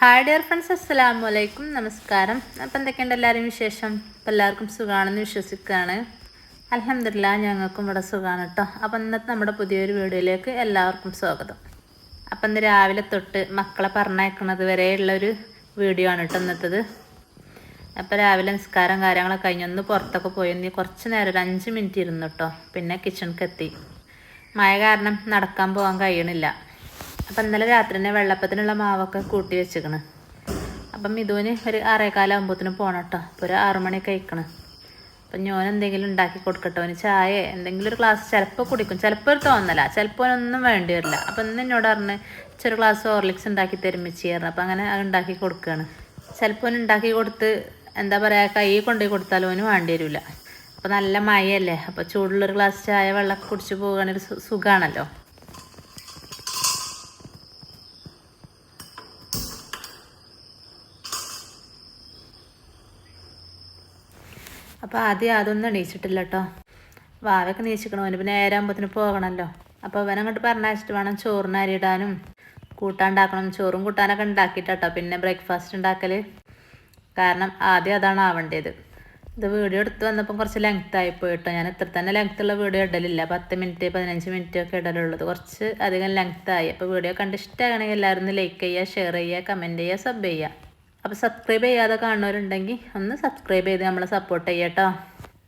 Hi dear friends, അസ്സലാമു അലൈക്കും. നമസ്കാരം. അപ്പം എന്തൊക്കെയുണ്ട് എല്ലാവരും വിശേഷം? അപ്പം എല്ലാവർക്കും സുഖമാണെന്ന് വിശ്വസിക്കുകയാണ്. അൽഹംദുലില്ലാ, ഞങ്ങൾക്കും ഇവിടെ സുഖമാണ് കേട്ടോ. അപ്പം ഇന്നത്തെ നമ്മുടെ പുതിയൊരു വീഡിയോയിലേക്ക് എല്ലാവർക്കും സ്വാഗതം. അപ്പം ഇന്ന് രാവിലെ തൊട്ട് മക്കളെ പറഞ്ഞയക്കുന്നത് വരെയുള്ളൊരു വീഡിയോ ആണ് കേട്ടോ ഇന്നത്തേത്. അപ്പോൾ രാവിലെ നിസ്കാരം കാര്യങ്ങളൊക്കെ കഴിഞ്ഞൊന്ന് പുറത്തൊക്കെ പോയി കുറച്ച് നേരം ഒരു 5 മിനിറ്റ് ഇരുന്നു കേട്ടോ. പിന്നെ കിച്ചണിക്ക് എത്തി. മഴ കാരണം നടക്കാൻ പോകാൻ കഴിയണില്ല. അപ്പം ഇന്നലെ രാത്രി തന്നെ വെള്ളപ്പത്തിനുള്ള മാവൊക്കെ കൂട്ടി വെച്ചിക്കണ്. അപ്പം ഇതുവിന് ഒരു 6:15 പോകണം കേട്ടോ. അപ്പോൾ ഒരു 6 മണി കഴിക്കണം. അപ്പം ഞാൻ എന്തെങ്കിലും ഉണ്ടാക്കി കൊടുക്കട്ടോ. അവന് ചായ എന്തെങ്കിലും ഒരു ഗ്ലാസ് ചിലപ്പോൾ കുടിക്കും, ചിലപ്പോൾ ഒരു തോന്നല, ചിലപ്പോൾ ഒന്നും വേണ്ടി വരില്ല. അപ്പം ഇന്ന് എന്നോട് പറഞ്ഞ് ചെറു ഗ്ലാസ് ഹോർലിക്സ് ഉണ്ടാക്കി തരുമിച്ചായിരുന്നു. അപ്പം അങ്ങനെ അത് ഉണ്ടാക്കി കൊടുക്കുകയാണ്. ചിലപ്പോൾ ഉണ്ടാക്കി കൊടുത്ത് എന്താ പറയുക, കൈ കൊണ്ടുപോയി കൊടുത്താലും അവന് വേണ്ടി വരില്ല. അപ്പോൾ നല്ല മഴയല്ലേ, അപ്പോൾ ചൂടുള്ളൊരു ഗ്ലാസ് ചായ വെള്ളമൊക്കെ കുടിച്ച് പോകുകയാണെങ്കിൽ സുഖമാണല്ലോ. അപ്പോൾ ആദ്യം അതൊന്നും എണീച്ചിട്ടില്ല കേട്ടോ. വാവയൊക്കെ നീച്ചിക്കണം, അവന് പിന്നെ 7:00 പോകണമല്ലോ. അപ്പോൾ അവനങ്ങോട്ട് പറഞ്ഞയച്ചിട്ട് വേണം ചോറിന് അരിയിടാനും കൂട്ടാണ്ടാക്കണം. ചോറും കൂട്ടാനൊക്കെ ഉണ്ടാക്കിയിട്ടോ പിന്നെ ബ്രേക്ക്ഫാസ്റ്റ് ഉണ്ടാക്കൽ. കാരണം ആദ്യം അതാണ് ആവേണ്ടത്. ഇത് വീഡിയോ എടുത്ത് വന്നപ്പം കുറച്ച് ലെങ്ത് ആയിപ്പോയി കേട്ടോ. ഞാൻ ഇത്ര തന്നെ ലെങ്ത്തുള്ള വീഡിയോ ഇടലില്ല. 10 മിനിറ്റ് 15 മിനിറ്റ് ഒക്കെ ഇടലുള്ളത്. കുറച്ച് അധികം ലെങ്ത് ആയി. അപ്പോൾ വീഡിയോ കണ്ട് ഇഷ്ടമാണെങ്കിൽ എല്ലാവരും ഒന്ന് ലൈക്ക് ചെയ്യുക, ഷെയർ ചെയ്യുക, കമൻറ്റ് ചെയ്യുക, സബ് ചെയ്യുക. അപ്പോൾ സബ്സ്ക്രൈബ് ചെയ്യാതെ കാണുന്നവരുണ്ടെങ്കിൽ ഒന്ന് സബ്സ്ക്രൈബ് ചെയ്ത് നമ്മളെ സപ്പോർട്ട് ചെയ്യുക കേട്ടോ.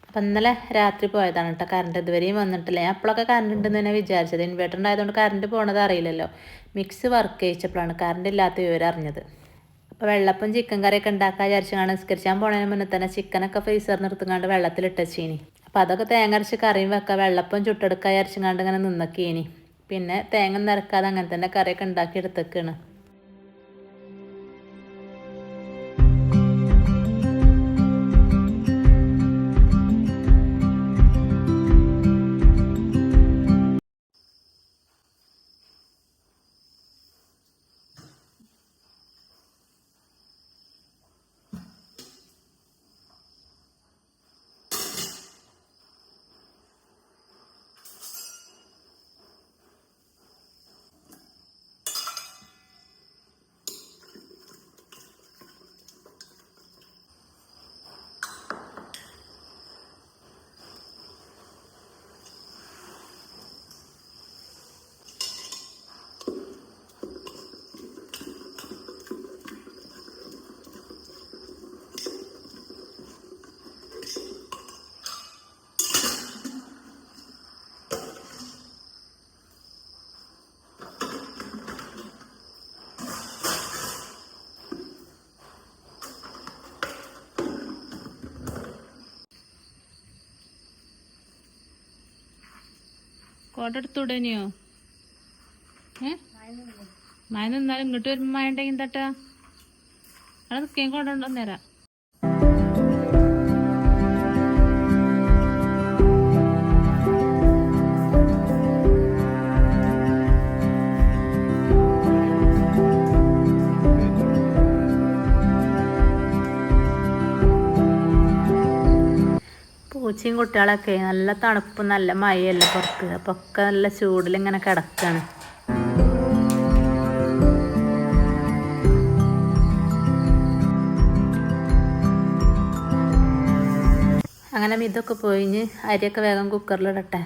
അപ്പം ഇന്നലെ രാത്രി പോയതാണ് കേട്ടോ. കറണ്ട് ഇതുവരെയും വന്നിട്ടില്ല. ഞാൻ അപ്പോഴൊക്കെ കറണ്ട് ഉണ്ടെന്ന് തന്നെ വിചാരിച്ചത്. ഇൻവേർട്ടർ ഉണ്ടായതുകൊണ്ട് കറണ്ട് പോകണത് അറിയില്ലല്ലോ. മിക്സ് വർക്ക് ചെയ്യിച്ചപ്പോഴാണ് കറണ്ട് ഇല്ലാത്ത വിവരം അറിഞ്ഞത്. അപ്പോൾ വെള്ളപ്പം ചിക്കൻ കറിയൊക്കെ ഉണ്ടാക്കാൻ വിചാരിച്ചാണ്. നിസ്കരിച്ചാൻ പോണതിന് മുന്നേ തന്നെ ചിക്കനൊക്കെ ഫ്രീസറിൽ നിർത്തുങ്ങാണ്ട് വെള്ളത്തിലിട്ടച്ചീനി. അപ്പോൾ അതൊക്കെ തേങ്ങ അരച്ച് കറിയും വെക്കാം, വെള്ളപ്പം ചുട്ടെടുക്കാൻ വിചാരിച്ചങ്ങാണ്ട് ഇങ്ങനെ നിന്നൊക്കേനി. പിന്നെ തേങ്ങ നിരക്കാതെ അങ്ങനെ തന്നെ കറിയൊക്കെ ഉണ്ടാക്കി എടുത്തേക്കാണ്. കോട്ട എടുത്തുടനെയോ? മഴ നിന്നാലും ഇങ്ങോട്ട് വരുമ്പോൾ മഴ ഉണ്ടെങ്കിൽ എന്താട്ടാ? അവിടെ നിൽക്കുകയും കൊണ്ടുണ്ടോ നേരം. പൂച്ചയും കുട്ടികളൊക്കെ നല്ല തണുപ്പും നല്ല മഴയല്ലേ പുറത്ത്. അപ്പോൾ ഒക്കെ നല്ല ചൂടിലിങ്ങനെ കിടക്കുകയാണ്. അങ്ങനെ ഇതൊക്കെ പോയിഞ്ഞ് അരിയൊക്കെ വേഗം കുക്കറിലിടട്ടെ.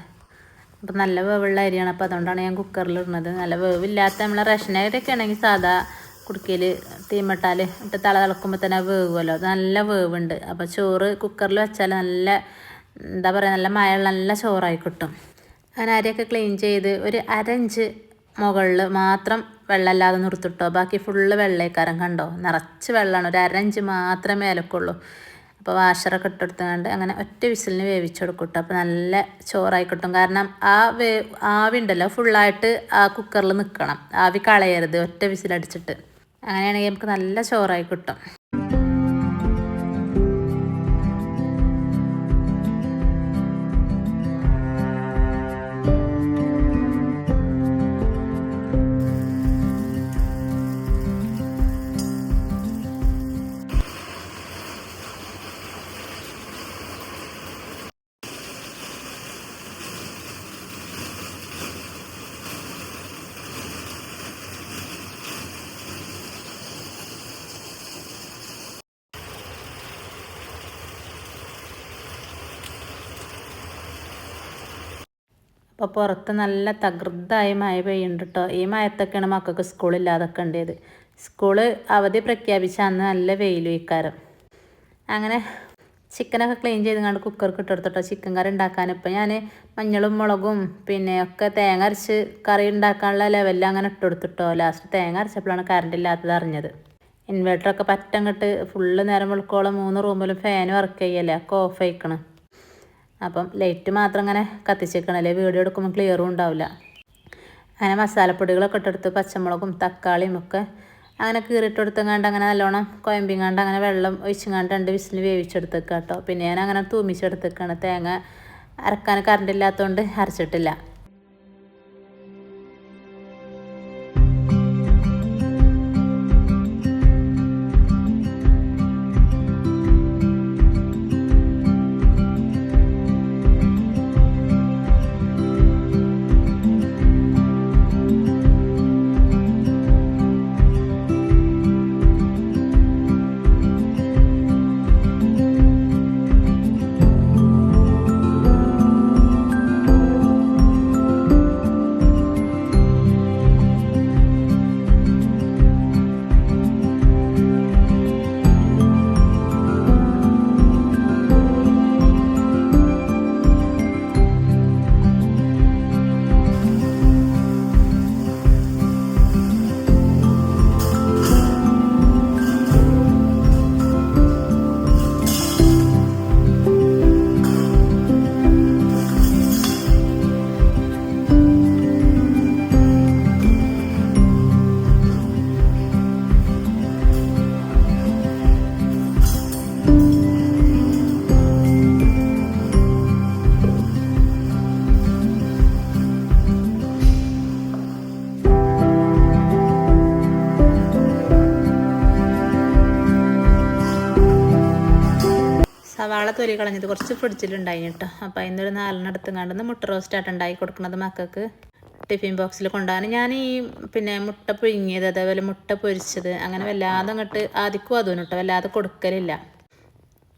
അപ്പോൾ നല്ല വേവുള്ള അരിയാണ്, അപ്പോൾ അതുകൊണ്ടാണ് ഞാൻ കുക്കറിലിടുന്നത്. നല്ല വേവില്ലാത്ത നമ്മളെ റേഷൻ അരിയൊക്കെ ആണെങ്കിൽ സാധാ കുടുക്കയിൽ തീമട്ടാൽ ഇട്ട് തല തിളക്കുമ്പോൾ തന്നെ വേവുമല്ലോ. അത് നല്ല വേവുണ്ട്. അപ്പോൾ ചോറ് കുക്കറിൽ വെച്ചാൽ നല്ല എന്താ പറയുക, നല്ല മഴയുള്ള നല്ല ചോറായി കിട്ടും. അങ്ങനെ അരിയൊക്കെ ക്ലീൻ ചെയ്ത് ഒരു 1/2 ഇഞ്ച് മുകളിൽ മാത്രം വെള്ളമില്ലാതെ നിർത്തിട്ടോ. ബാക്കി ഫുള്ള് വെള്ളേക്കാരം. കണ്ടോ, നിറച്ച് വെള്ളമാണ്. ഒരു 1/2 ഇഞ്ച് മാത്രമേ മേലക്കുള്ളൂ. അപ്പോൾ വാഷറൊക്കെ ഇട്ടെടുത്തുകൊണ്ട് അങ്ങനെ ഒറ്റ വിസിലിന് വേവിച്ചെടുക്കും കേട്ടോ. അപ്പോൾ നല്ല ചോറായി കിട്ടും. കാരണം ആവി ഉണ്ടല്ലോ ഫുള്ളായിട്ട് ആ കുക്കറിൽ നിൽക്കണം. ആവി കളയരുത് ഒറ്റ വിസിലടിച്ചിട്ട്. അങ്ങനെയാണെങ്കിൽ നമുക്ക് നല്ല ചോറായി കിട്ടും. അപ്പോൾ പുറത്ത് നല്ല തകൃതായി മഴ പെയ്യുന്നുണ്ട് കേട്ടോ. ഈ മഴത്തൊക്കെയാണ് മക്കൾക്ക് സ്കൂളില്ലാതൊക്കെ ഉണ്ടത്. സ്കൂള് അവധി പ്രഖ്യാപിച്ച അന്ന് നല്ല വെയിലും ഇക്കാരം. അങ്ങനെ ചിക്കനൊക്കെ ക്ലീൻ ചെയ്ത് കണ്ട് കുക്കർക്ക് ഇട്ടെടുത്തിട്ടോ ചിക്കൻ കറി ഉണ്ടാക്കാൻ. ഇപ്പം ഞാൻ മഞ്ഞളും മുളകും പിന്നെ ഒക്കെ തേങ്ങ അരച്ച് കറി ഉണ്ടാക്കാനുള്ള ലെവലിൽ അങ്ങനെ ഇട്ടെടുത്തിട്ടോ. ലാസ്റ്റ് തേങ്ങ അരച്ചപ്പോഴാണ് കറണ്ട് ഇല്ലാത്തത് അറിഞ്ഞത്. ഇൻവെർട്ടറൊക്കെ പറ്റങ്ങട്ട് ഫുള്ള് നേരം വെളുക്കോളം 3 റൂമിലും ഫാൻ വർക്ക് ചെയ്യല്ലേ, ഒക്കെ ഓഫ് ആയിക്കണം. അപ്പം ലൈറ്റ് മാത്രം ഇങ്ങനെ കത്തിച്ചേക്കണല്ലേ, വീഡിയോ എടുക്കുമ്പോൾ ക്ലിയറും ഉണ്ടാവില്ല. അങ്ങനെ മസാലപ്പൊടികളൊക്കെ ഇട്ടെടുത്ത് പച്ചമുളകും തക്കാളിയും ഒക്കെ അങ്ങനെ കീറിയിട്ടെടുത്തങ്ങാണ്ട് അങ്ങനെ നല്ലോണം കുഴമ്പിങ്ങാണ്ട് അങ്ങനെ വെള്ളം ഒഴിച്ചങ്ങാണ്ട് 2 വിസിൽ വേവിച്ചെടുത്തേക്കാം കേട്ടോ. പിന്നെ ഞാൻ അങ്ങനെ തൂമിച്ചെടുത്തേക്കാണ്. തേങ്ങ അരക്കാൻ കറണ്ട് ഇല്ലാത്തതുകൊണ്ട് അരച്ചിട്ടില്ല. സവാള തൊലി കളഞ്ഞത് കുറച്ച് ഫ്രിഡ്ജിലുണ്ടായിന് കേട്ടോ. അപ്പോൾ അതിന്നൊരു 4 എടുത്തുങ്ങാണ്ട് മുട്ട റോസ്റ്റായിട്ട് ഉണ്ടാക്കി കൊടുക്കുന്നത് മക്കൾക്ക് ടിഫിൻ ബോക്സിൽ കൊണ്ടുപോകാൻ. ഞാൻ ഈ പിന്നെ മുട്ട പുഴുങ്ങിയത് അതേപോലെ മുട്ട പൊരിച്ചത് അങ്ങനെ വല്ലാതെ അങ്ങോട്ട് ആദ്യക്കും അതും കേട്ടോ വല്ലാതെ കൊടുക്കലില്ല.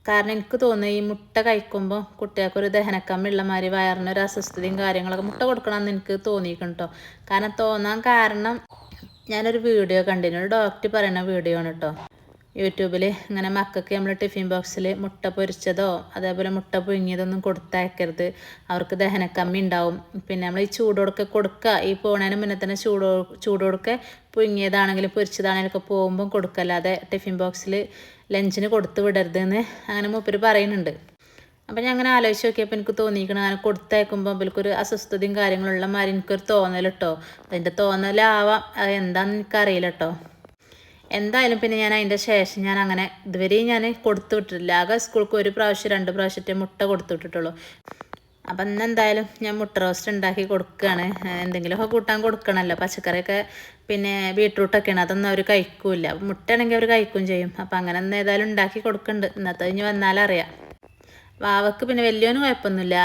കാരണം എനിക്ക് തോന്നുന്നു ഈ മുട്ട കഴിക്കുമ്പോൾ കുട്ടികൾക്കൊരു ദഹനക്കമ്മിയുള്ള മാതിരി വയറിനൊരു അസ്വസ്ഥതയും കാര്യങ്ങളൊക്കെ മുട്ട കൊടുക്കണമെന്ന് എനിക്ക് തോന്നിയിരിക്കണം കേട്ടോ. കാരണം തോന്നാൻ കാരണം ഞാനൊരു വീഡിയോ കണ്ടിരുന്നു, ഒരു ഡോക്ടർ പറയുന്ന വീഡിയോ ആണ് കേട്ടോ. യൂട്യൂബിൽ ഇങ്ങനെ മക്കൾക്ക് നമ്മൾ ടിഫിൻ ബോക്സിൽ മുട്ട പൊരിച്ചതോ അതേപോലെ മുട്ട പുഴുങ്ങിയതൊന്നും കൊടുത്തയക്കരുത്, അവർക്ക് ദഹനക്കമ്മി ഉണ്ടാവും. പിന്നെ നമ്മൾ ഈ ചൂടോടൊക്കെ കൊടുക്കുക, ഈ പോണതിന് മുന്നേ തന്നെ ചൂടോടൊക്കെ പുഴുങ്ങിയതാണെങ്കിലും പൊരിച്ചതാണെങ്കിലും ഒക്കെ പോകുമ്പം കൊടുക്കല്ലാതെ ടിഫിൻ ബോക്സിൽ ലഞ്ചിന് കൊടുത്ത് വിടരുതെന്ന് അങ്ങനെ മൂപ്പര് പറയുന്നുണ്ട്. അപ്പം ഞാൻ അങ്ങനെ ആലോചിച്ച് നോക്കിയപ്പോൾ എനിക്ക് തോന്നിയിരിക്കണം അങ്ങനെ കൊടുത്തയക്കുമ്പോൾ അവർക്കൊരു അസ്വസ്ഥതയും കാര്യങ്ങളുള്ള മാതിരി എനിക്കൊരു തോന്നൽ കേട്ടോ. അതിൻ്റെ തോന്നലാവാം, അത് എന്താണെന്ന് എനിക്കറിയില്ല കേട്ടോ. എന്തായാലും പിന്നെ ഞാൻ അതിൻ്റെ ശേഷം ഞാൻ അങ്ങനെ ഇതുവരെയും ഞാൻ കൊടുത്തു വിട്ടിട്ടില്ല. ആകെ സ്കൂൾക്ക് 1 പ്രാവശ്യം 2 പ്രാവശ്യത്തെ മുട്ട കൊടുത്തു വിട്ടിട്ടുള്ളൂ. അപ്പം ഇന്നെന്തായാലും ഞാൻ മുട്ട റോസ്റ്റ് ഉണ്ടാക്കി കൊടുക്കുകയാണ്. എന്തെങ്കിലുമൊക്കെ കൂട്ടാൻ കൊടുക്കണമല്ലോ. പച്ചക്കറിയൊക്കെ പിന്നെ ബീട്രൂട്ടൊക്കെയാണ്, അതൊന്നും അവർ കഴിക്കില്ല. മുട്ടയാണെങ്കിൽ അവർ കഴിക്കുകയും ചെയ്യും. അപ്പം അങ്ങനെ ഒന്ന് ഏതായാലും ഉണ്ടാക്കി കൊടുക്കുന്നുണ്ട്. ഇന്നത്തെ കഴിഞ്ഞ് വന്നാലറിയാം. വാവക്ക് പിന്നെ വലിയവനും കുഴപ്പമൊന്നുമില്ല,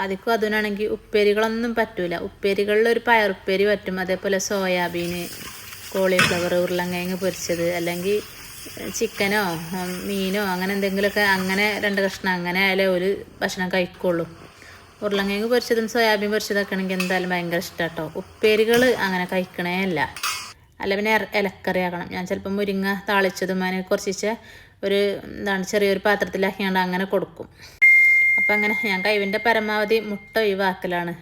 ആദ്യക്കും അതിനാണെങ്കിൽ ഉപ്പേരികളൊന്നും പറ്റൂല. ഉപ്പേരികളിലൊരു പയറുപ്പേരി പറ്റും, അതേപോലെ സോയാബീന്, കോളിഫ്ലവർ, ഉരുളൻകിഴങ്ങ് പൊരിച്ചത്, അല്ലെങ്കിൽ ചിക്കനോ മീനോ അങ്ങനെ എന്തെങ്കിലുമൊക്കെ അങ്ങനെ 2 കഷ്ണം അങ്ങനെ ആയാലേ ഒരു ഭക്ഷണം കഴിക്കുള്ളൂ. ഉരുളൻകിഴങ്ങ് പൊരിച്ചതും സോയാബീൻ പൊരിച്ചതൊക്കെ ആണെങ്കിൽ എന്തായാലും ഭയങ്കര ഇഷ്ടം കേട്ടോ. ഉപ്പേരികൾ അങ്ങനെ കഴിക്കണേ അല്ല പിന്നെ ഇലക്കറി ആക്കണം. ഞാൻ ചിലപ്പോൾ മുരിങ്ങ താളിച്ചതും അതിന് കുറച്ച് ഒരു ചെറിയൊരു പാത്രത്തിലാക്കിയാണ്ട് അങ്ങനെ കൊടുക്കും. അപ്പം അങ്ങനെ ഞാൻ കഴിവിൻ്റെ പരമാവധി മുട്ട ഒഴിവാക്കലാണ്.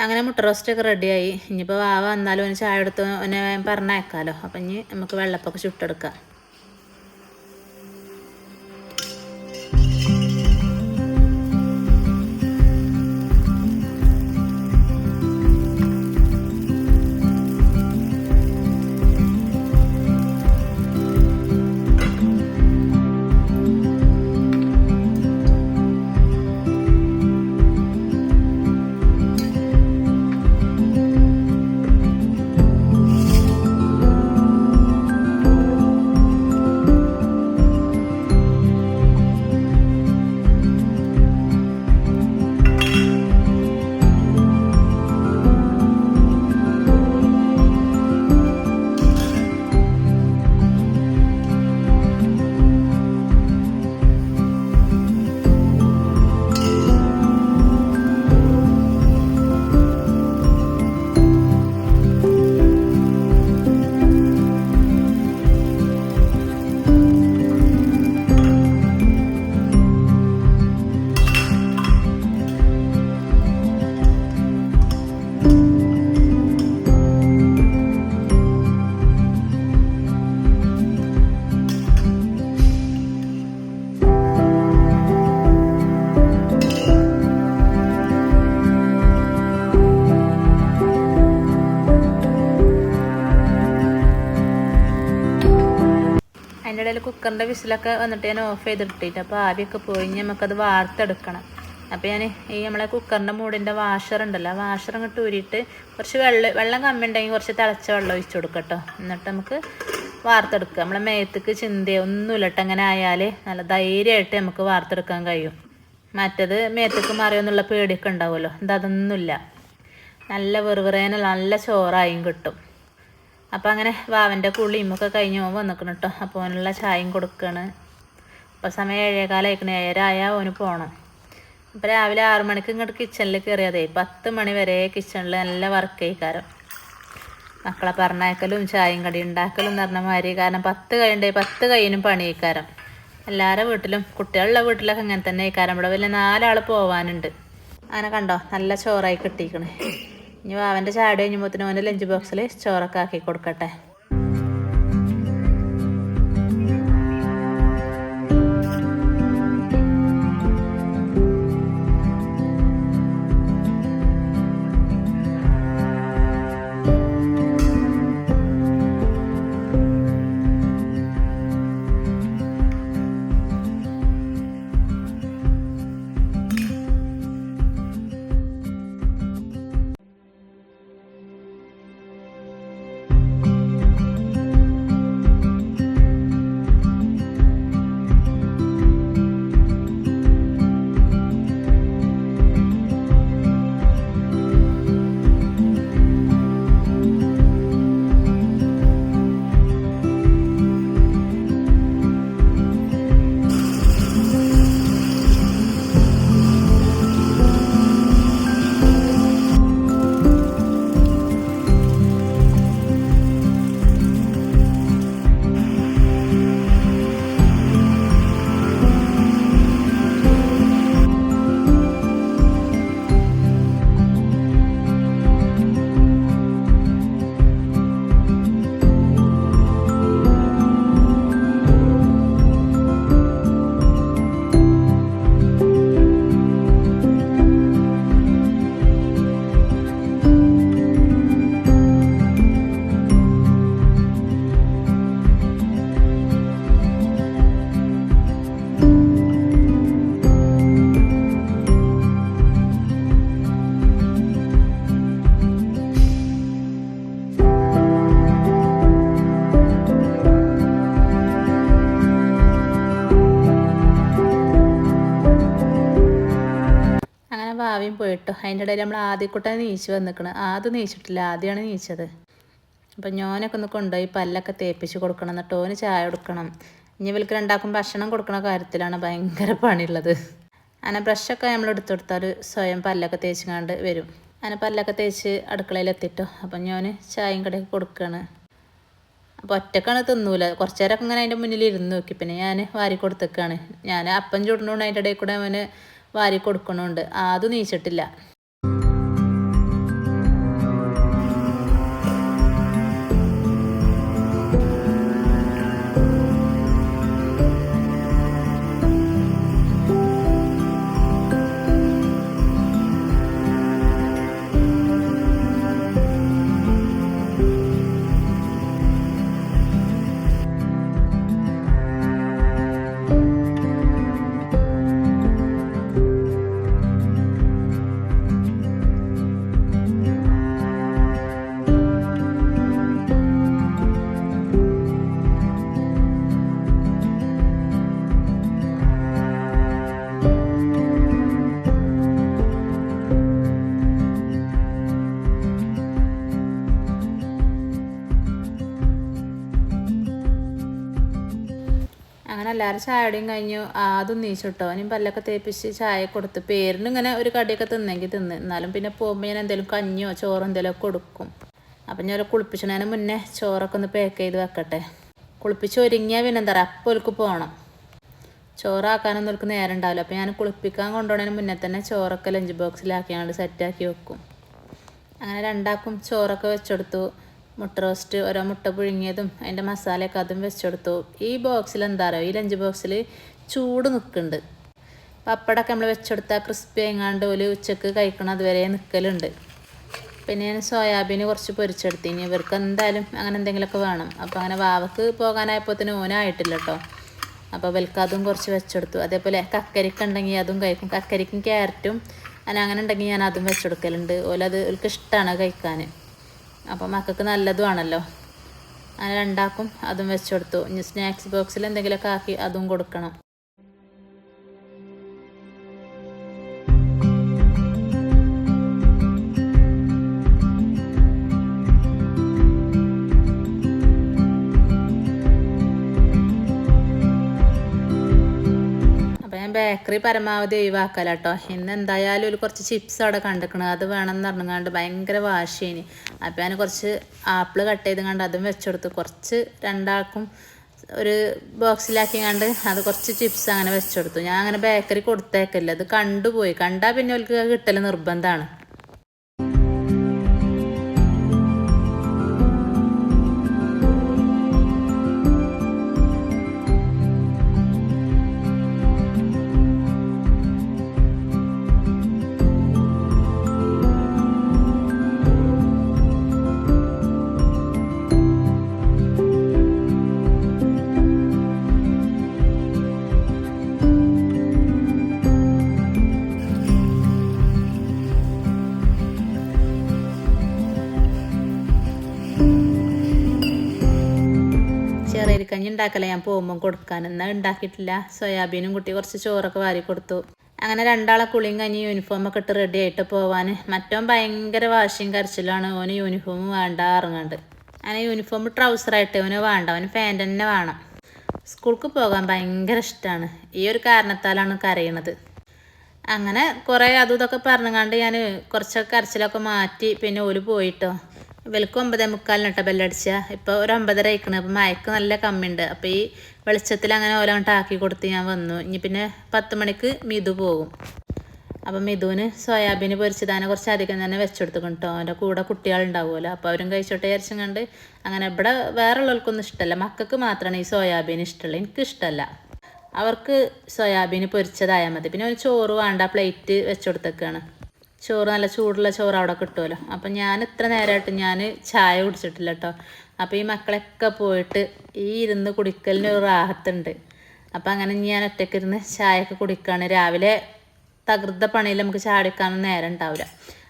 അങ്ങനെ മുട്ട റോസ്റ്റൊക്കെ റെഡിയായി. ഇനിയിപ്പോൾ വാവ വന്നാലും ഒന്ന് ചായ എടുത്ത് ഒന്ന് പറഞ്ഞേക്കാമല്ലോ. അപ്പം ഇനി നമുക്ക് വെള്ളപ്പൊക്കെ ചുട്ടെടുക്കാം. കുക്കറിൻ്റെ വിസിലൊക്കെ വന്നിട്ട് ഞാൻ ഓഫ് ചെയ്തിട്ടിട്ട് അപ്പോൾ ആവിയൊക്കെ പോയി നമുക്കത് വാർത്തെടുക്കണം. അപ്പോൾ ഞാൻ ഈ നമ്മളെ കുക്കറിൻ്റെ മൂടിൻ്റെ വാഷർ ഉണ്ടല്ലോ, ആ വാഷർ അങ്ങോട്ട് ഊരിയിട്ട് കുറച്ച് വെള്ളം കമ്മി ഉണ്ടെങ്കിൽ കുറച്ച് തിളച്ച വെള്ളം ഒഴിച്ചു കൊടുക്കട്ടോ. എന്നിട്ട് നമുക്ക് വാർത്തെടുക്കുക. നമ്മളെ മേത്തേക്ക് ചിന്തയോ ഒന്നുമില്ല കേട്ടോ. അങ്ങനെ ആയാൽ നല്ല ധൈര്യമായിട്ട് നമുക്ക് വാർത്തെടുക്കാൻ കഴിയും. മറ്റത് മേത്തേക്ക് മറിയൊന്നുള്ള പേടിയൊക്കെ ഉണ്ടാവുമല്ലോ, അതൊന്നുമില്ല. നല്ല വെറുവേന നല്ല ചോറായും കിട്ടും. അപ്പോൾ അങ്ങനെ വാവൻ്റെ കുളിയും ഒക്കെ കഴിഞ്ഞ് ഓൻ വന്നിക്കണം കേട്ടോ. അപ്പോൾ ഓനുള്ള ചായയും കൊടുക്കുകയാണ്. അപ്പോൾ സമയം 7:15 ആയിക്കണേ. 7:30 ആയാൽ ഓന് പോകണം. അപ്പോൾ രാവിലെ 6 മണിക്ക് ഇങ്ങോട്ട് കിച്ചണിൽ കയറിയതേ 10 മണി വരെ കിച്ചണിൽ നല്ല വർക്ക് ചെയ്യിക്കാരം. മക്കളെ പറഞ്ഞയക്കലും ചായയും കടി ഉണ്ടാക്കലും എന്ന് പറഞ്ഞ മാതിരി. കാരണം 10 കഴിയണ്ടേ 10 കയ്യിനും പണി കഴിക്കാരം. എല്ലാവരുടെ വീട്ടിലും കുട്ടികളുടെ വീട്ടിലൊക്കെ അങ്ങനെ തന്നെ കഴിക്കാരം. ഇവിടെ വലിയ 4 ആൾ പോവാനുണ്ട്. അങ്ങനെ കണ്ടോ നല്ല ചോറായി കിട്ടിയിരിക്കണേ. ഇനി അവൻ്റെ ചാടി കഴിഞ്ഞപ്പോഴത്തേനും അവൻ്റെ ലഞ്ച് ബോക്സിൽ ചോറൊക്കെ ആക്കി കൊടുക്കട്ടെ. ഭാവിയും പോയിട്ടോ. അതിൻ്റെ ഇടയിൽ നമ്മൾ ആദ്യക്കൂട്ടാണ് നീച്ച് വന്നിക്കണം. ആദ്യം നീച്ചിട്ടില്ല, ആദ്യമാണ് നീച്ചത്. അപ്പം ഞാനൊക്കെ ഒന്ന് കൊണ്ടുപോയി പല്ലൊക്കെ തേപ്പിച്ച് കൊടുക്കണം. എന്നിട്ട് ഓന് ചായ കൊടുക്കണം. ഇനി ഇവർക്ക് രണ്ടാക്കും ഭക്ഷണം കൊടുക്കുന്ന കാര്യത്തിലാണ് ഭയങ്കര പണിയുള്ളത്. അങ്ങനെ ബ്രഷൊക്കെ നമ്മൾ എടുത്തെടുത്താൽ സ്വയം പല്ലൊക്കെ തേച്ചുകൊണ്ട് വരും. അങ്ങനെ പല്ലൊക്കെ തേച്ച് അടുക്കളയിലെത്തിട്ടോ. അപ്പം ഞാൻ ചായയും കടയൊക്കെ കൊടുക്കുകയാണ്. അപ്പോൾ ഒറ്റക്കാണ് തിന്നൂല. കുറച്ച് നേരമൊക്കെ ഇങ്ങനെ അതിൻ്റെ മുന്നിൽ ഇരുന്ന് നോക്കി. പിന്നെ ഞാൻ വാരി കൊടുത്തേക്കാണ്. ഞാൻ അപ്പം ചുടുന്നുണ്ട് അതിൻ്റെ ഇടയിൽ കൂടെ അവന് വാരി കൊടുക്കണുണ്ട്. അതും നീച്ചിട്ടില്ല. അങ്ങനെ എല്ലാവരും ചായയുടെയും കഴിഞ്ഞു. അതും നീച്ചിട്ടോ. ഇനിയും പല്ലൊക്കെ തേപ്പിച്ച് ചായ കൊടുത്ത് പേരിന് ഇങ്ങനെ ഒരു കടിയൊക്കെ തിന്നെങ്കിൽ തിന്ന്. എന്നാലും പിന്നെ പോകുമ്പോൾ ഞാൻ എന്തെങ്കിലും കഞ്ഞിയോ ചോറോ എന്തെങ്കിലുമൊക്കെ കൊടുക്കും. അപ്പം ഞാൻ കുളിപ്പിച്ചതിന് മുന്നേ ചോറൊക്കെ ഒന്ന് പാക്ക് ചെയ്ത് വെക്കട്ടെ. കുളിപ്പിച്ച് ഒരുങ്ങിയാൽ പിന്നെ എന്താ പറയുക അപ്പോൾക്ക് പോകണം. ചോറാക്കാനൊന്നും അവർക്ക് നേരം ഉണ്ടാവില്ല. അപ്പോൾ ഞാൻ കുളിപ്പിക്കാൻ കൊണ്ടുപോകുന്നതിന് മുന്നേ തന്നെ ചോറൊക്കെ ലഞ്ച് ബോക്സിലാക്കിയാണ്ട് സെറ്റാക്കി വെക്കും. അങ്ങനെ രണ്ടാക്കും ചോറൊക്കെ വെച്ചെടുത്തു. മുട്ട റോസ്റ്റ്, ഓരോ മുട്ട പുഴുങ്ങിയതും അതിൻ്റെ മസാലയൊക്കെ അതും വെച്ചെടുത്തു. ഈ ബോക്സിൽ എന്താ പറയുക, ഈ ലഞ്ച് ബോക്സിൽ ചൂട് നിൽക്കുന്നുണ്ട്. പപ്പടമൊക്കെ നമ്മൾ വെച്ചെടുത്താൽ ക്രിസ്പി ആയിങ്ങാണ്ട് ഒരു ഉച്ചക്ക് കഴിക്കണം അതുവരെ നിൽക്കലുണ്ട്. പിന്നെ ഞാൻ സോയാബീൻ കുറച്ച് പൊരിച്ചെടുത്തിന്. ഇവർക്ക് എന്തായാലും അങ്ങനെ എന്തെങ്കിലുമൊക്കെ വേണം. അപ്പോൾ അങ്ങനെ വാവക്ക് പോകാനായപ്പോൾ ഓനായിട്ടില്ല കേട്ടോ. അപ്പോൾ ഇവർക്ക് അതും കുറച്ച് വെച്ചെടുത്തു. അതേപോലെ കക്കരിക്ക ഉണ്ടെങ്കിൽ അതും കഴിക്കും. കക്കരിക്കും ക്യാരറ്റും അങ്ങനെ ഉണ്ടെങ്കിൽ ഞാൻ അതും വെച്ചെടുക്കലുണ്ട്. ഓർക്ക് ഇഷ്ടമാണ് കഴിക്കാൻ. അപ്പോൾ മക്കൾക്ക് നല്ലതുമാണല്ലോ. അങ്ങനെ രണ്ടാക്കും അതും വെച്ചെടുത്തു. ഇനി സ്നാക്സ് ബോക്സിൽ എന്തെങ്കിലുമൊക്കെ ആക്കി അതും കൊടുക്കണം. ബേക്കറി പരമാവധി ഒഴിവാക്കല കേട്ടോ. ഇന്ന് എന്തായാലും ഒരു കുറച്ച് ചിപ്സ് അവിടെ കണ്ടിക്കണം, അത് വേണമെന്ന് പറഞ്ഞുകൊണ്ട് ഭയങ്കര വാശിയേനി. അപ്പോൾ ഞാൻ കുറച്ച് ആപ്പിൾ കട്ട് ചെയ്ത് കണ്ട് അതും വെച്ചെടുത്തു. കുറച്ച് രണ്ടാൾക്കും ഒരു ബോക്സിലാക്കി കണ്ട് അത് കുറച്ച് ചിപ്സ് അങ്ങനെ വെച്ചെടുത്തു. ഞാൻ അങ്ങനെ ബേക്കറി കൊടുത്തേക്കല്ല, അത് കണ്ടുപോയി. കണ്ടാൽ പിന്നെ അവർക്ക് കിട്ടൽ നിർബന്ധമാണ്. ചെറിയരിക്കഞ്ഞി ഉണ്ടാക്കല ഞാൻ പോകുമ്പോൾ കൊടുക്കാൻ. എന്നാൽ ഉണ്ടാക്കിയിട്ടില്ല. സോയാബീനും കുട്ടി കുറച്ച് ചോറൊക്കെ വാരി കൊടുത്തു. അങ്ങനെ രണ്ടാളെ കുളിയും കഞ്ഞി യൂണിഫോമൊക്കെ ഇട്ട് റെഡി ആയിട്ട് പോവാൻ. മറ്റോൻ ഭയങ്കര വാശിയും കരച്ചിലാണ്. ഓന് യൂണിഫോം വേണ്ട ഇറങ്ങാണ്ട്. അങ്ങനെ യൂണിഫോം ട്രൗസറായിട്ട് ഓന് വേണ്ട, അവന് പാൻറ് തന്നെ വേണം. സ്കൂൾക്ക് പോകാൻ ഭയങ്കര ഇഷ്ടമാണ്. ഈ ഒരു കാരണത്താലാണ് കരയണത്. അങ്ങനെ കുറേ അതും ഇതൊക്കെ പറഞ്ഞുകൊണ്ട് ഞാൻ കുറച്ചൊക്കെ കരച്ചിലൊക്കെ മാറ്റി. പിന്നെ ഓല് പോയിട്ടോ. ഇവർക്ക് 9:45 കേട്ടോ ബെല്ലടിച്ച. ഇപ്പോൾ ഒരു 9:30 ആയിക്കണ്. അപ്പോൾ മയക്ക് നല്ല കമ്മിയുണ്ട്. അപ്പോൾ ഈ വെളിച്ചത്തിൽ അങ്ങനെ ഓല അങ്ങോട്ട് ആക്കി കൊടുത്ത് ഞാൻ വന്നു. ഇനി പിന്നെ 10 മണിക്ക് മിതു പോകും. അപ്പം മിതുവിന് സോയാബീൻ പൊരിച്ചതാനെ കുറച്ച് അധികം തന്നെ വെച്ചെടുത്തുക്കണം കേട്ടോ. അവൻ്റെ കൂടെ കുട്ടികളുണ്ടാവുമല്ലോ, അപ്പോൾ അവരും കഴിച്ചോട്ടെ വിചാരിച്ചും കണ്ട്. അങ്ങനെ ഇവിടെ വേറെ ഉള്ളവർക്കൊന്നും ഇഷ്ടമല്ല, മക്കൾക്ക് മാത്രമാണ് ഈ സോയാബീൻ ഇഷ്ടമുള്ളത്. എനിക്കിഷ്ടമല്ല. അവർക്ക് സോയാബീൻ പൊരിച്ചതായാൽ മതി. പിന്നെ ഒരു ചോറ് വേണ്ട, പ്ലേറ്റ് വെച്ചുകൊടുത്തേക്കാണ്. ചോറ് നല്ല ചൂടുള്ള ചോറ് അവിടെ കിട്ടുമല്ലോ. അപ്പം ഞാൻ ഇത്ര നേരമായിട്ട് ഞാൻ ചായ കുടിച്ചിട്ടില്ല കേട്ടോ. അപ്പോൾ ഈ മക്കളൊക്കെ പോയിട്ട് ഈ ഇരുന്ന് കുടിക്കലിന് ഒരു റാഹത്തുണ്ട്. അപ്പം അങ്ങനെ ഞാൻ ഒറ്റയ്ക്കിരുന്ന് ചായയൊക്കെ കുടിക്കുകയാണ്. രാവിലെ തകൃത പണിയിൽ നമുക്ക് ചായ കുടിക്കാനൊന്നും നേരം ഉണ്ടാവില്ല.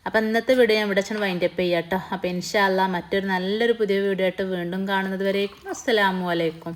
അപ്പം ഇന്നത്തെ വീഡിയോ ഞാൻ ഇവിടെ വെച്ചാൽ വൈൻഡപ്പ് ചെയ്യാം കേട്ടോ. അപ്പോൾ ഇൻഷാ അല്ലാഹ് മറ്റൊരു നല്ലൊരു പുതിയ വീഡിയോ ആയിട്ട് വീണ്ടും കാണുന്നത് വരേക്കും അസ്സലാമു അലൈക്കും.